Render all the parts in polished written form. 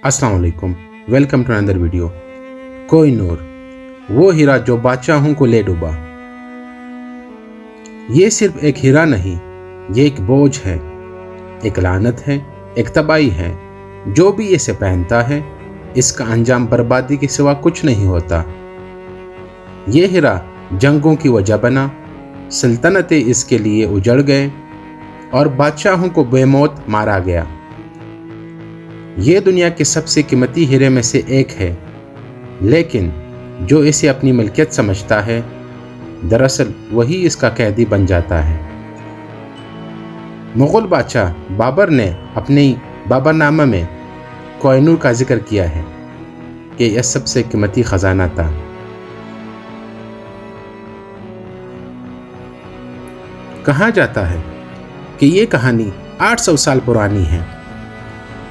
अस्सलाम वालेकुम, welcome to another video. कोई नूर, वो हीरा जो बादशाहों को ले डूबा। ये सिर्फ एक हीरा नहीं, ये एक बोझ है, एक लानत है, एक तबाही है। जो भी इसे पहनता है, इसका अंजाम बर्बादी के सिवा कुछ नहीं होता। ये हीरा जंगों की वजह बना, सल्तनतें इसके लिए उजड़ गए और बादशाहों को बेमौत मारा गया। ये दुनिया के सबसे कीमती हीरे में से एक है, लेकिन जो इसे अपनी मलकियत समझता है, दरअसल वही इसका कैदी बन जाता है। मुगल बादशाह बाबर ने अपनी बाबरनामा में कोहिनूर का जिक्र किया है कि यह सबसे कीमती खजाना था। कहा जाता है कि ये कहानी 800 साल पुरानी है।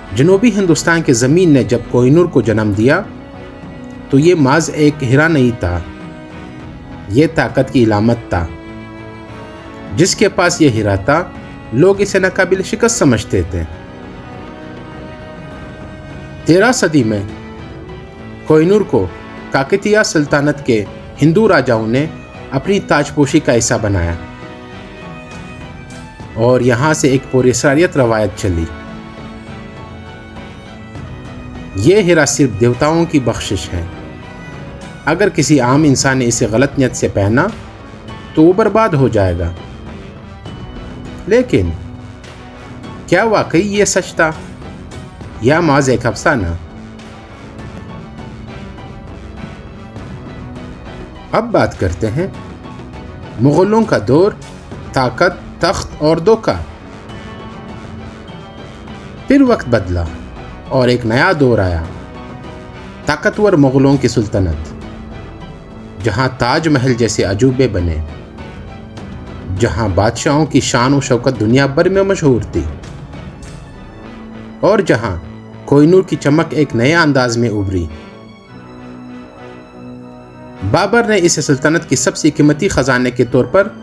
जनूबी हिंदुस्तान के ज़मीन ने जब कोहिनूर को जन्म दिया तो ये माज एक हीरा नहीं था, ये ताकत की इलामत था। जिसके पास ये हीरा था, लोग इसे नाकाबिल शिकस्त समझते थे। 13 सदी में कोहिनूर को काकतीय सल्तनत के हिंदू राजाओं ने अपनी ताजपोशी का हिस्सा बनाया और यहाँ से एक पुरस्कारियत रवायत चली। ये हीरा सिर्फ देवताओं की बख्शिश है। अगर किसी आम इंसान ने इसे गलत नियत से पहना तो वो बर्बाद हो जाएगा। लेकिन क्या वाकई ये सच था या माज एक अफसाना? अब बात करते हैं मुगलों का दौर, ताकत, तख्त और धोखा। फिर वक्त बदला और एक नया दौर आया, ताकतवर मुगलों की सुल्तनत, जहां ताजमहल जैसे अजूबे बने, जहां बादशाहों की शान और शौकत दुनिया भर में मशहूर थी और जहां कोहिनूर की चमक एक नए अंदाज में उभरी। बाबर ने इसे सल्तनत की सबसे कीमती खजाने के तौर पर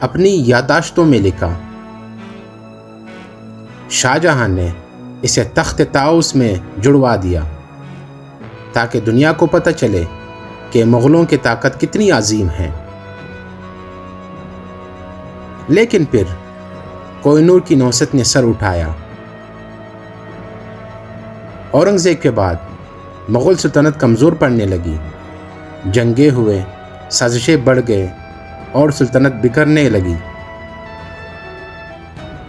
अपनी यादाश्तों में लिखा। शाहजहां ने इसे तख्त ताउस में जुड़वा दिया ताकि दुनिया को पता चले कि मुगलों की ताकत कितनी अजीम है। लेकिन फिर कोहिनूर की नौसत ने सर उठाया। औरंगजेब के बाद मुगल सल्तनत कमज़ोर पड़ने लगी, जंगे हुए, साजिशें बढ़ गए और सल्तनत बिखरने लगी।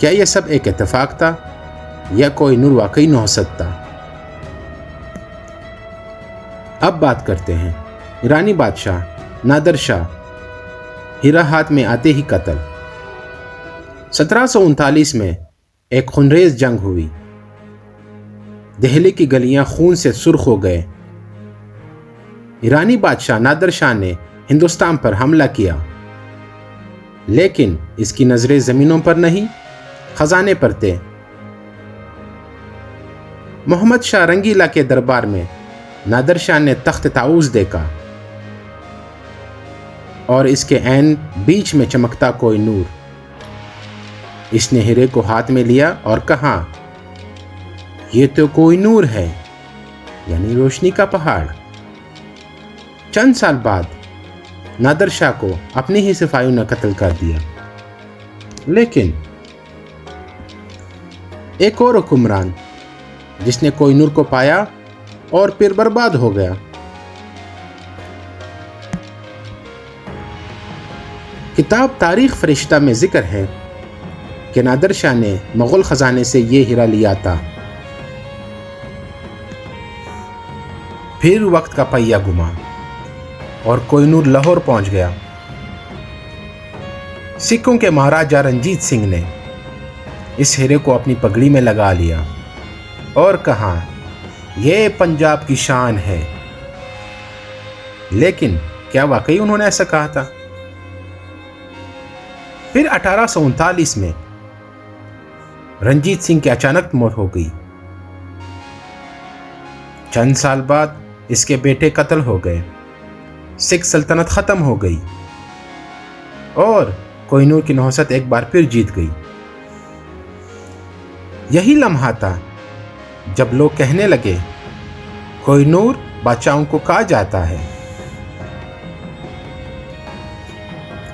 क्या यह सब एक इत्तेफाक था या कोहिनूर वाकई नौसत था? अब बात करते हैं ईरानी बादशाह नादर शाह, हीरा हाथ में आते ही कत्ल। 1739 में एक खूनरेज जंग हुई। दिल्ली की गलियां खून से सुर्ख हो गए। ईरानी बादशाह नादर शाह ने हिंदुस्तान पर हमला किया, लेकिन इसकी नजरें जमीनों पर नहीं, खजाने पर थे। मोहम्मद शाह रंगीला के दरबार में नादर शाह ने तख्त ताउस देखा और इसके ऐन बीच में चमकता कोहिनूर। इसने हीरे को हाथ में लिया और कहा, ये तो कोहिनूर है, यानी रोशनी का पहाड़। चंद साल बाद नादर शाह को अपनी ही सिपाहियों ने कत्ल कर दिया। लेकिन एक और हुक्मरान जिसने कोहिनूर को पाया और फिर बर्बाद हो गया। किताब तारीख फरिश्ता में जिक्र है कि नादर शाह ने मुगल खजाने से ये हीरा लिया था। फिर वक्त का पहिया घुमा और कोहिनूर लाहौर पहुंच गया। सिखों के महाराजा रंजीत सिंह ने इस हीरे को अपनी पगड़ी में लगा लिया और कहा, यह पंजाब की शान है। लेकिन क्या वाकई उन्होंने ऐसा कहा था? फिर 1839 में रंजीत सिंह की अचानक मौत हो गई। चंद साल बाद इसके बेटे कत्ल हो गए। सिख सल्तनत खत्म हो गई और कोहिनूर की नौसत एक बार फिर जीत गई। यही लम्हा था जब लोग कहने लगे कोह नूर बादशाहों को कहा जाता है।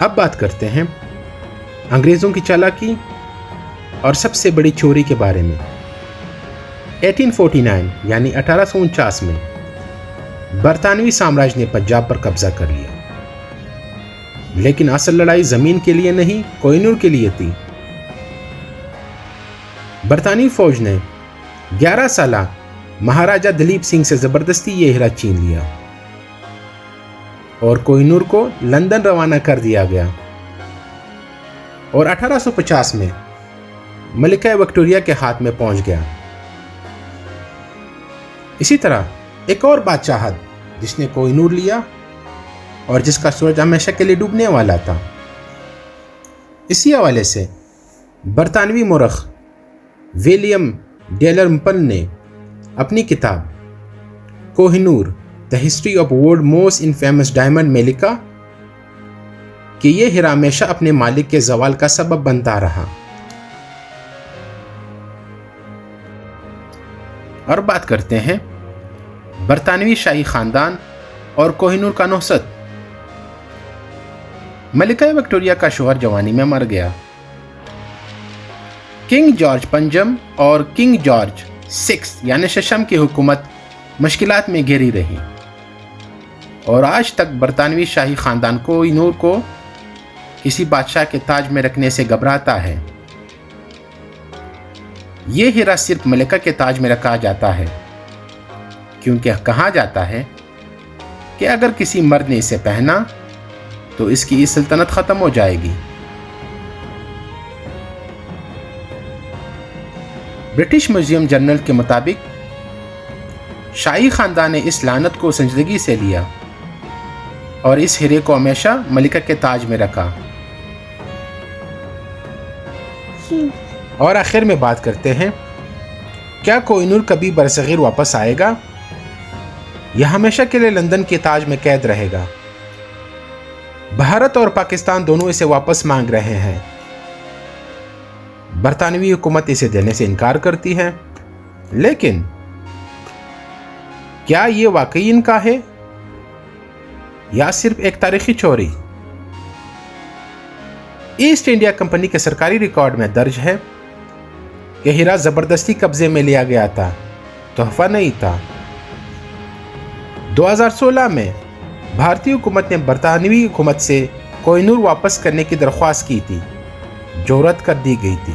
अब बात करते हैं अंग्रेज़ों की चालाकी और सबसे बड़ी चोरी के बारे में। 1849 यानी 1849 में बरतानवी साम्राज्य ने पंजाब पर कब्जा कर लिया, लेकिन असल लड़ाई जमीन के लिए नहीं, कोह नूर के लिए थी। बरतानवी फौज ने 11 साल महाराजा दलीप सिंह से जबरदस्ती ये हीरा छीन लिया और कोह नूर को लंदन रवाना कर दिया गया। और 1850 में मलिका विक्टोरिया के हाथ में पहुंच गया। इसी तरह एक और बादशाह जिसने कोह नूर लिया और जिसका सूरज हमेशा के लिए डूबने वाला था। इसी हवाले से बरतानवी मुरख विलियम डेलरम्पन ने अपनी किताब Koh Noor the history of world most infamous diamond में लिखा कि यह हीरा हमेशा अपने मालिक के जवाल का सबब बनता रहा। और बात करते हैं बरतानवी शाही खानदान और कोह नूर का नौसत। मलिका विक्टोरिया का शौहर जवानी में मर गया। किंग जॉर्ज पंजम और किंग जॉर्ज 6 यानी शशम की हुकूमत मुश्किलात में घिरी रही और आज तक बरतानवी शाही खानदान कोह नूर को किसी बादशाह के ताज में रखने से घबराता है। यह हीरा सिर्फ मलिका के ताज में रखा जाता है क्योंकि कहा जाता है कि अगर किसी मर्द ने इसे पहना तो इसकी सल्तनत खत्म हो जाएगी। ब्रिटिश म्यूजियम जर्नल के मुताबिक शाही खानदान ने इस लानत को संजीदगी से लिया और इस हीरे को हमेशा मलिका के ताज में रखा। और आखिर में बात करते हैं, क्या कोह नूर कभी बरसगीर वापस आएगा या हमेशा के लिए लंदन के ताज में कैद रहेगा? भारत और पाकिस्तान दोनों इसे वापस मांग रहे हैं। बरतानवी हुकूमत इसे देने से इनकार करती है, लेकिन क्या ये वाकई इनका है या सिर्फ एक तारीखी चोरी? ईस्ट इंडिया कंपनी के सरकारी रिकॉर्ड में दर्ज है कि हीरा जबरदस्ती कब्जे में लिया गया था, तोहफा नहीं था। 2016 में भारतीय हुकूमत ने बरतानवी हुकूमत से कोह नूर वापस करने की दरख्वास्त की थी, जो रद्द कर दी गई थी।